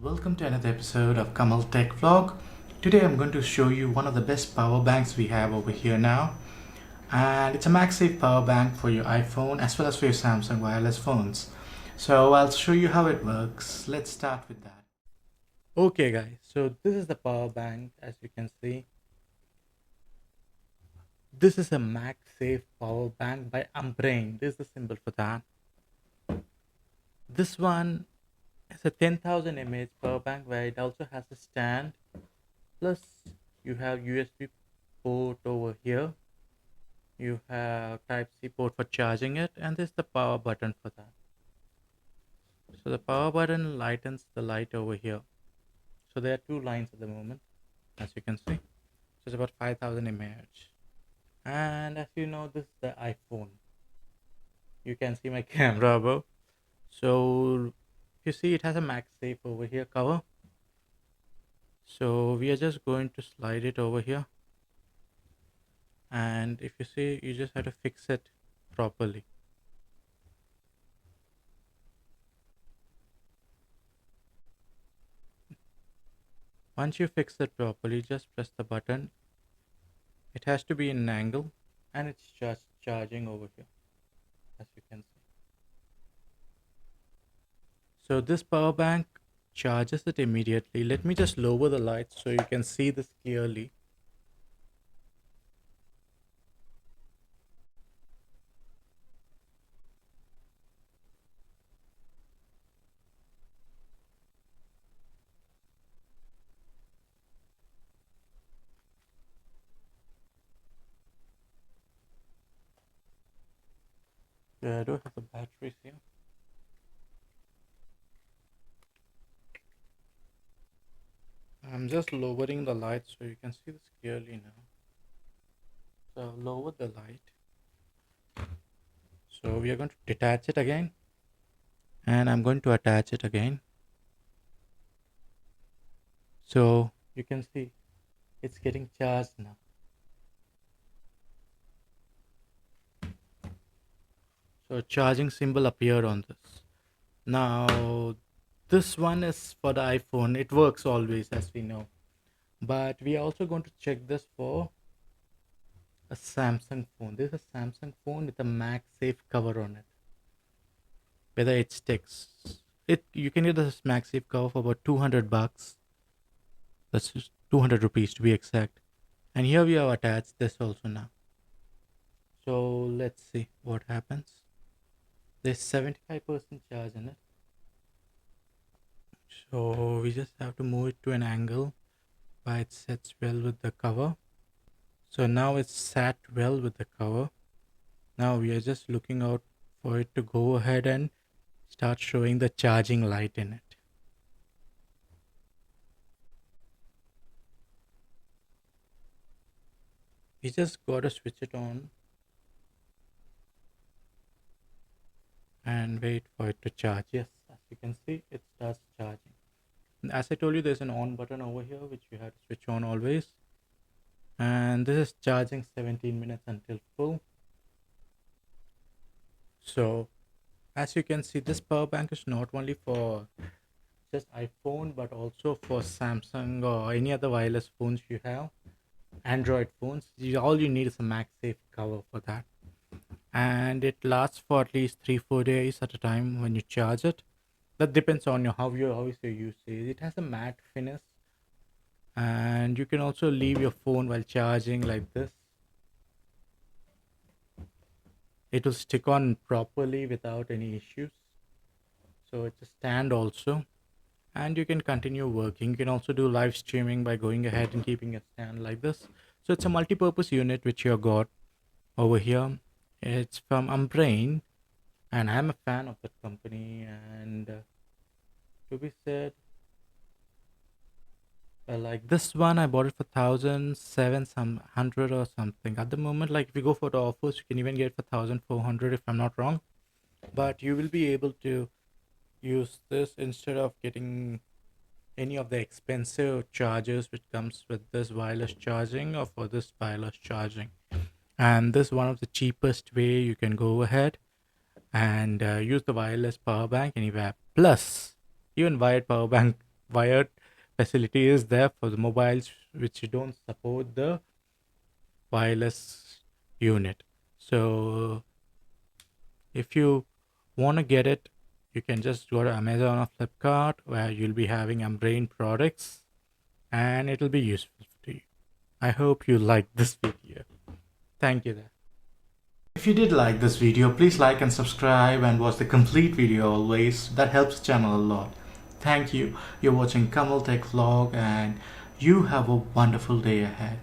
Welcome to another episode of kamaltechvlog. Today I'm going to show you one of the best power banks we have over here now, and it's a MagSafe power bank for your iPhone as well as for your Samsung wireless phones. So I'll show you how it works. Let's start with that. Okay guys, so this is the power bank. As you can see, this is a MagSafe power bank by Umbrain. This is the symbol for that. This one is a 10,000 mAh power bank where it also has a stand. Plus, you have USB port over here. You have Type-C port for charging it, and there's the power button for that. So the power button lightens the light over here. So there are two lines at the moment, as you can see. So it's about 5,000 mAh. And as you know, this is the iPhone. You can see my camera above. So you see it has a MagSafe over here cover. So we are just going to slide it over here. And if you see, you just have to fix it properly. Once you fix it properly, just press the button. It has to be in an angle, and it's just charging over here, as you can see. So this power bank charges it immediately. Let me just lower the lights so you can see this clearly. Yeah, I do have the batteries here. I'm just lowering the light so you can see this clearly now. So lower the light. So we are going to detach it again, and I'm going to attach it again. So you can see it's getting charged now. So charging symbol appeared on this. Now this one is for the iPhone. It works always, as we know. But we are also going to check this for a Samsung phone. This is a Samsung phone with a MagSafe cover on it. Whether it sticks. It you can get this MagSafe cover for about 200 bucks. That's just 200 rupees to be exact. And here we have attached this also now. So let's see what happens. There's 75% charge in it. So we just have to move it to an angle where it sets well with the cover. So now it's sat well with the cover. Now we are just looking out for it to go ahead and start showing the charging light in it. We just gotta switch it on and wait for it to charge. Yes, as you can see, it starts charging. And as I told you, there's an on button over here which you have to switch on always. And this is charging 17 minutes until full. So as you can see, this power bank is not only for just iPhone but also for Samsung or any other wireless phones you have, Android phones. All you need is a MagSafe cover for that, and it lasts for at least 3-4 days at a time when you charge it. That depends on how is your usage. It has a matte finish, and you can also leave your phone while charging like this. It will stick on properly without any issues. So it's a stand also, and you can continue working. You can also do live streaming by going ahead and keeping a stand like this. So it's a multi-purpose unit which you got over here. It's from Umbrain, and I'm a fan of that company. And to be said, like this one, I bought it for 1,700 some hundred or something. At the moment, like if you go for the offers, you can even get it for 1,400 if I'm not wrong. But you will be able to use this instead of getting any of the expensive chargers which comes with this wireless charging or for this wireless charging. And this is one of the cheapest way you can go ahead and use the wireless power bank anywhere. Plus, even wired power bank wired facility is there for the mobiles which don't support the wireless unit. So if you want to get it, you can just go to Amazon or Flipkart, where you'll be having Umbrain products, and it'll be useful to you. I hope you like this video. Thank you there. If you did like this video, please like and subscribe and watch the complete video always. That helps the channel a lot. Thank you. You're watching Kamal Tech Vlog, and you have a wonderful day ahead.